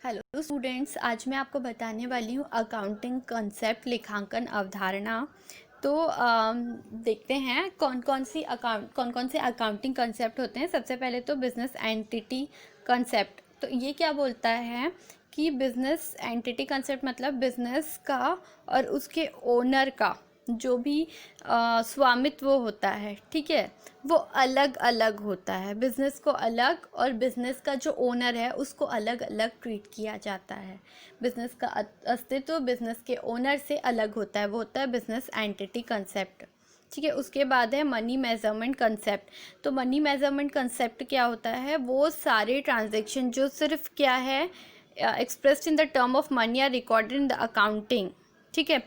Hello students, आज मैं आपको बताने वाली हूँ अकाउंटिंग कंसेप्ट, लेखांकन अवधारणा। तो देखते हैं कौन कौन से अकाउंटिंग कंसेप्ट होते हैं। सबसे पहले तो बिजनेस एंटिटी कंसेप्ट। तो ये क्या बोलता है कि बिजनेस एंटिटी कंसेप्ट मतलब बिजनेस का और उसके ओनर का जो भी स्वामित्व होता है, ठीक है, वो अलग अलग होता है। बिज़नेस को अलग और बिज़नेस का जो ओनर है उसको अलग अलग ट्रीट किया जाता है। बिज़नेस का अस्तित्व बिज़नेस के ओनर से अलग होता है, वो होता है बिज़नेस एंटिटी कंसेप्ट। ठीक है, उसके बाद है मनी मेजरमेंट कंसेप्ट। तो मनी मेजरमेंट कंसेप्ट क्या होता है, वो सारे ट्रांजेक्शन जो सिर्फ क्या है expressed in the term of money are recorded in the accounting. ठीक है,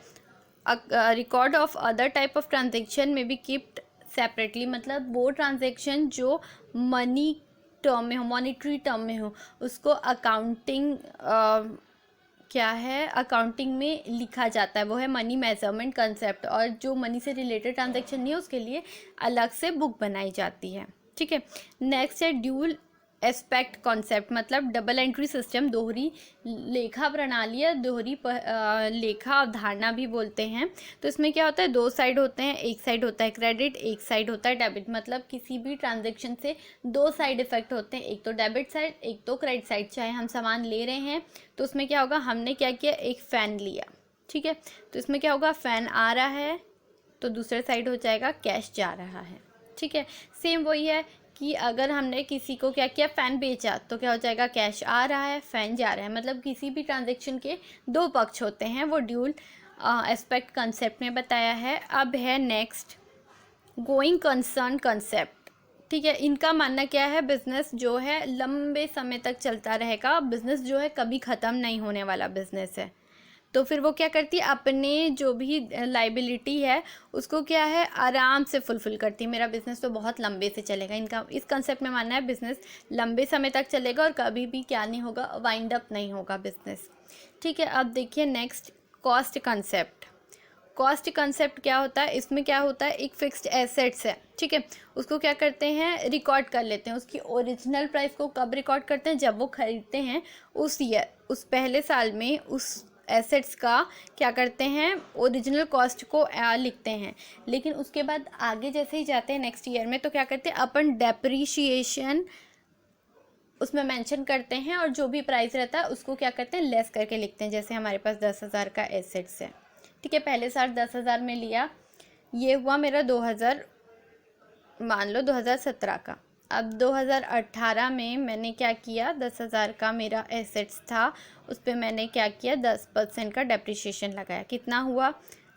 record of other type of transaction में बी कीप्ड सेपरेटली। मतलब वो ट्रांजेक्शन जो मनी टर्म में हो, मॉनिटरी टर्म में हो, उसको अकाउंटिंग क्या है, अकाउंटिंग में लिखा जाता है, वो है मनी मेजरमेंट कंसेप्ट। और जो मनी से रिलेटेड ट्रांजेक्शन नहीं है उसके लिए अलग से बुक बनाई जाती है। ठीक है, नेक्स्ट है ड्यूल एस्पेक्ट कॉन्सेप्ट। मतलब डबल एंट्री सिस्टम, दोहरी लेखा प्रणाली या दोहरी लेखा अवधारणा भी बोलते हैं। तो इसमें क्या होता है, दो साइड होते हैं, एक साइड होता है क्रेडिट, एक साइड होता है डेबिट। मतलब किसी भी ट्रांजेक्शन से दो साइड इफेक्ट होते हैं, एक तो डेबिट साइड, एक तो क्रेडिट साइड। चाहे हम सामान ले रहे हैं तो उसमें क्या होगा, हमने क्या किया, एक फ़ैन लिया, ठीक है, तो इसमें क्या होगा, फ़ैन आ रहा है तो दूसरे साइड हो जाएगा कैश जा रहा है। ठीक है, सेम वही है कि अगर हमने किसी को क्या किया, फ़ैन बेचा, तो क्या हो जाएगा, कैश आ रहा है, फ़ैन जा रहा है। मतलब किसी भी ट्रांजेक्शन के दो पक्ष होते हैं, वो ड्यूल एस्पेक्ट कंसेप्ट में बताया है। अब है नेक्स्ट गोइंग कंसर्न कंसेप्ट। ठीक है, इनका मानना क्या है, बिजनेस जो है लंबे समय तक चलता रहेगा, बिजनेस जो है कभी ख़त्म नहीं होने वाला बिजनेस है। तो फिर वो क्या करती है, अपने जो भी लाइबिलिटी है उसको क्या है, आराम से फुलफ़िल करती है। मेरा बिज़नेस तो बहुत लंबे से चलेगा, इनका इस कंसेप्ट में मानना है बिज़नेस लंबे समय तक चलेगा और कभी भी क्या नहीं होगा, वाइंड अप नहीं होगा बिज़नेस। ठीक है, अब देखिए next cost concept. Cost concept क्या होता है, इसमें क्या होता है, एक फिक्स्ड एसेट्स है, ठीक है, उसको क्या करते हैं, रिकॉर्ड कर लेते हैं। उसकी ओरिजिनल प्राइस को कब रिकॉर्ड करते हैं, जब वो खरीदते हैं उस ईयर, उस पहले साल में उस एसेट्स का क्या करते हैं, ओरिजिनल कॉस्ट को लिखते हैं। लेकिन उसके बाद आगे जैसे ही जाते हैं नेक्स्ट ईयर में, तो क्या करते हैं, अपन डेप्रीशिएशन उसमें मेंशन करते हैं और जो भी प्राइस रहता है उसको क्या करते हैं, लेस करके लिखते हैं। जैसे हमारे पास 10,000 का एसेट्स है, ठीक है, पहले साल 10,000 में लिया, ये हुआ मेरा 2000, मान लो 2017 का। अब 2018 में मैंने क्या किया, 10,000 का मेरा एसेट्स था, उस पर मैंने क्या किया, 10% का डेप्रिसिएशन लगाया। कितना हुआ,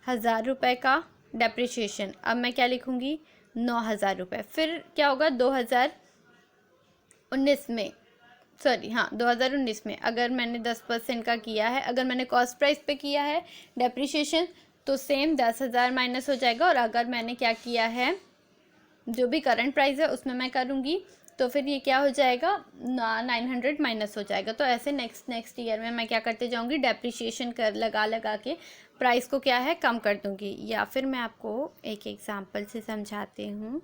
1,000 रुपये का डेप्रिसिएशन। अब मैं क्या लिखूँगी, 9,000 रुपये। फिर क्या होगा, 2019 में, सॉरी हाँ 2019 में अगर मैंने 10% का किया है, अगर मैंने कॉस्ट प्राइस पे किया है डेप्रिसिएशन, तो सेम 10,000 माइनस हो जाएगा। और अगर मैंने क्या किया है, जो भी करंट प्राइस है उसमें मैं करूँगी, तो फिर ये क्या हो जाएगा, 900 माइनस हो जाएगा। तो ऐसे नेक्स्ट ईयर में मैं क्या करते जाऊँगी, डेप्रिसिएशन कर लगा के प्राइस को क्या है, कम कर दूँगी। या फिर मैं आपको एक एग्जांपल से समझाती हूँ,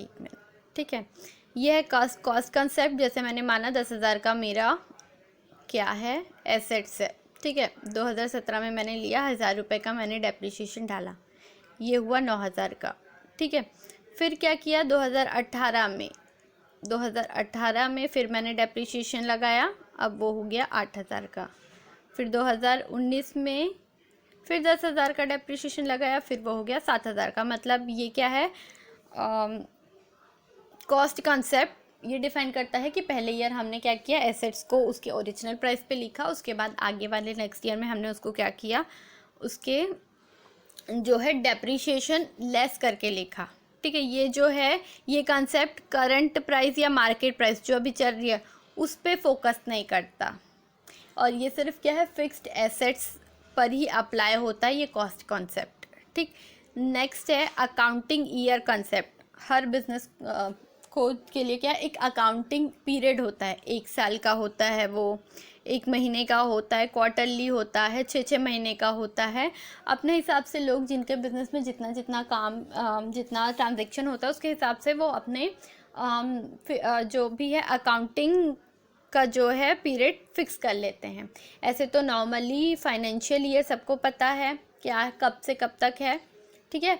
एक मिनट। ठीक है, यह है कॉस्ट कंसेप्ट। जैसे मैंने माना 10,000 का मेरा क्या है, एसेट्स है, ठीक है, 2017 में मैंने लिया, 1,000 रुपये का मैंने डेप्रिसिएशन डाला, ये हुआ 9,000 का। ठीक है, फिर क्या किया, 2018 में फिर मैंने डेप्रिसिएशन लगाया, अब वो हो गया 8,000 का। फिर 2019 में फिर 10,000 का डेप्रिसिएशन लगाया, फिर वो हो गया 7,000 का। मतलब ये क्या है, कॉस्ट कंसेप्ट ये डिफाइन करता है कि पहले ईयर हमने क्या किया, एसेट्स को उसके ओरिजिनल प्राइस पे लिखा, उसके बाद आगे वाले नेक्स्ट ईयर में हमने उसको क्या किया, उसके जो है डेप्रिसिएशन लेस करके लिखा। ठीक है, ये जो है, ये कंसेप्ट करंट प्राइस या मार्केट प्राइस जो अभी चल रही है उस पर फोकस नहीं करता, और ये सिर्फ क्या है, फिक्स्ड एसेट्स पर ही अप्लाई होता है ये कॉस्ट कॉन्सेप्ट। ठीक, नेक्स्ट है अकाउंटिंग ईयर कंसेप्ट। हर बिजनेस कोड के लिए क्या, एक अकाउंटिंग पीरियड होता है, एक साल का होता है, वो एक महीने का होता है, क्वार्टरली होता है, 6 महीने का होता है। अपने हिसाब से लोग जिनके बिज़नेस में जितना जितना काम जितना ट्रांजेक्शन होता है उसके हिसाब से वो अपने जो भी है अकाउंटिंग का जो है पीरियड फिक्स कर लेते हैं। ऐसे तो नॉर्मली फाइनेंशियल ईयर सबको पता है क्या कब से कब तक है, ठीक है,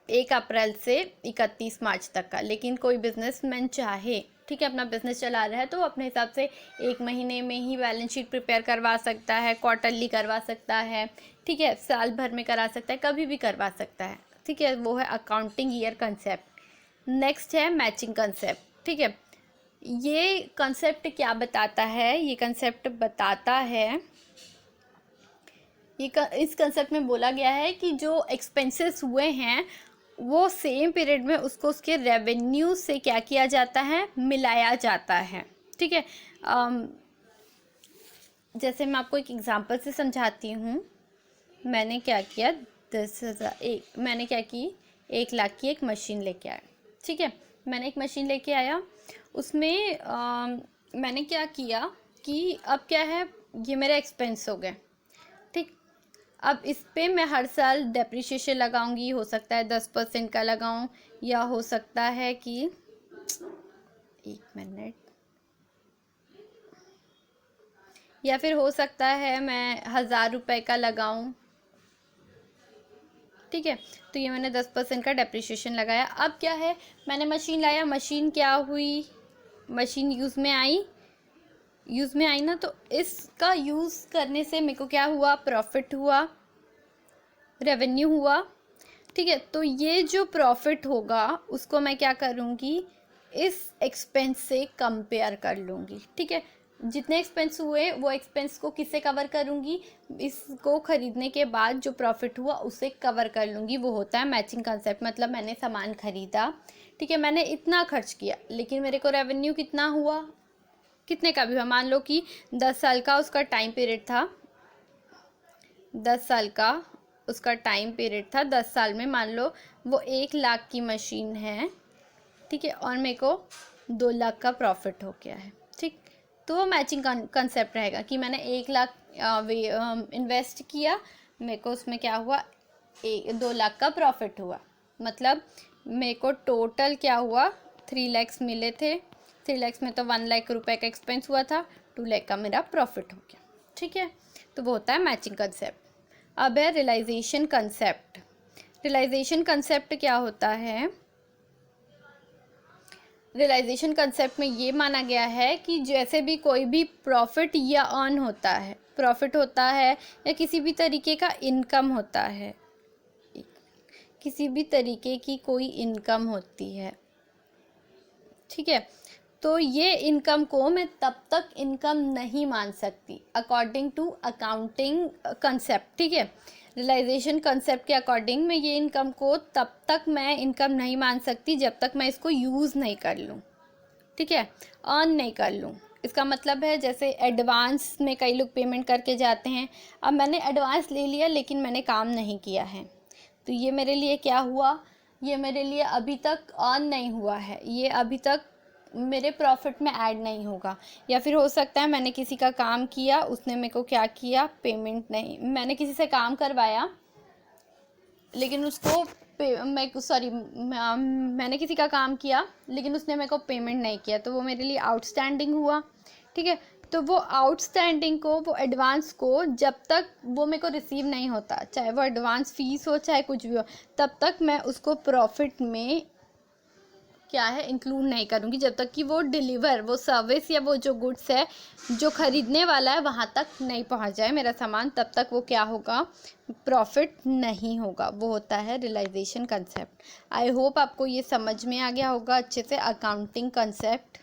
1 अप्रैल से 31 मार्च तक का। लेकिन कोई बिजनेसमैन चाहे, ठीक है, अपना बिजनेस चला रहा है तो अपने हिसाब से 1 महीने में ही बैलेंस शीट प्रिपेयर करवा सकता है, क्वार्टरली करवा सकता है, ठीक है, साल भर में करा सकता है, कभी भी करवा सकता है, ठीक है। वो है अकाउंटिंग ईयर कंसेप्ट। नेक्स्ट है मैचिंग कंसेप्ट, ठीक है। ये कंसेप्ट क्या बताता है? ये कंसेप्ट बताता है, इस कंसेप्ट में बोला गया है कि जो एक्सपेंसेस हुए हैं वो सेम पीरियड में उसको उसके रेवेन्यू से क्या किया जाता है, मिलाया जाता है, ठीक है। जैसे मैं आपको एक एग्जांपल से समझाती हूँ। मैंने क्या किया, 10,000 मैंने क्या की, 1 लाख की एक मशीन लेके आया, ठीक है। मैंने एक मशीन लेके आया, उसमें मैंने क्या किया कि अब क्या है, ये मेरे एक्सपेंस हो गए, ठीक। अब इस पे मैं हर साल डेप्रिसिएशन लगाऊंगी, हो सकता है 10% का लगाऊं, या हो सकता है कि 1 मिनट, या फिर हो सकता है मैं 1,000 रुपये का लगाऊं, ठीक है। तो ये मैंने 10% का डेप्रिसिएशन लगाया। अब क्या है, मैंने मशीन लाया, मशीन क्या हुई, मशीन यूज़ में आई ना, तो इसका यूज़ करने से मेरे को क्या हुआ, प्रॉफिट हुआ, रेवेन्यू हुआ, ठीक है। तो ये जो प्रॉफिट होगा उसको मैं क्या करूँगी, इस एक्सपेंस से कंपेयर कर लूँगी, ठीक है। जितने एक्सपेंस हुए वो एक्सपेंस को किससे कवर करूँगी, इसको ख़रीदने के बाद जो प्रॉफिट हुआ उसे कवर कर लूँगी। वो होता है मैचिंग कंसेप्ट। मतलब मैंने सामान ख़रीदा, ठीक है, मैंने इतना खर्च किया, लेकिन मेरे को रेवेन्यू कितना हुआ, कितने का भी हुआ, मान लो कि 10 साल का उसका टाइम पीरियड था, 10 साल का उसका टाइम पीरियड था, 10 साल में मान लो वो 1 लाख की मशीन है, ठीक है, और मेरे को 2 लाख का प्रॉफिट हो गया है, ठीक। तो वो मैचिंग कंसेप्ट रहेगा कि मैंने 1 लाख इन्वेस्ट किया, मेरे को उसमें क्या हुआ, 2 लाख का प्रॉफिट हुआ। मतलब मेरे को टोटल क्या हुआ, 3 लैक्स मिले थे, 3 लैक्स में तो 1 लाख रुपए का एक्सपेंस हुआ था, 2 लाख का मेरा प्रॉफिट हो गया, ठीक है। तो वो होता है मैचिंग कंसेप्ट। अब है रियलाइजेशन कंसेप्ट। रियलाइजेशन कंसेप्ट क्या होता है, रियलाइजेशन कंसेप्ट में ये माना गया है कि जैसे भी कोई भी प्रॉफिट या अर्न होता है, प्रॉफिट होता है या किसी भी तरीके का इनकम होता है, किसी भी तरीके की कोई इनकम होती है, ठीक है, तो ये इनकम को मैं तब तक इनकम नहीं मान सकती अकॉर्डिंग टू अकाउंटिंग कंसेप्ट, ठीक है। रियलाइजेशन कंसेप्ट के अकॉर्डिंग मैं ये इनकम को तब तक मैं इनकम नहीं मान सकती जब तक मैं इसको यूज़ नहीं कर लूँ, ठीक है, अर्न नहीं कर लूँ। इसका मतलब है जैसे एडवांस में कई लोग पेमेंट करके जाते हैं, अब मैंने एडवांस ले लिया लेकिन मैंने काम नहीं किया है, तो ये मेरे लिए क्या हुआ, ये मेरे लिए अभी तक अर्न नहीं हुआ है, ये अभी तक मेरे प्रॉफिट में ऐड नहीं होगा। या फिर हो सकता है मैंने किसी का काम किया, उसने मेरे को क्या किया, पेमेंट नहीं, मैंने किसी से काम करवाया लेकिन उसको मैंने किसी का काम किया लेकिन उसने मेरे को पेमेंट नहीं किया, तो वो मेरे लिए आउटस्टैंडिंग हुआ, ठीक है। तो वो आउटस्टैंडिंग को, वो एडवांस को जब तक वो मेरे को रिसीव नहीं होता, चाहे वो एडवांस फीस हो चाहे कुछ भी हो, तब तक मैं उसको प्रॉफिट में क्या है इंक्लूड नहीं करूँगी, जब तक कि वो डिलीवर, वो सर्विस या वो जो गुड्स है जो ख़रीदने वाला है वहाँ तक नहीं पहुँच जाए मेरा सामान, तब तक वो क्या होगा, प्रॉफिट नहीं होगा। वो होता है रियलाइजेशन कंसेप्ट। आई होप आपको ये समझ में आ गया होगा अच्छे से अकाउंटिंग कंसेप्ट।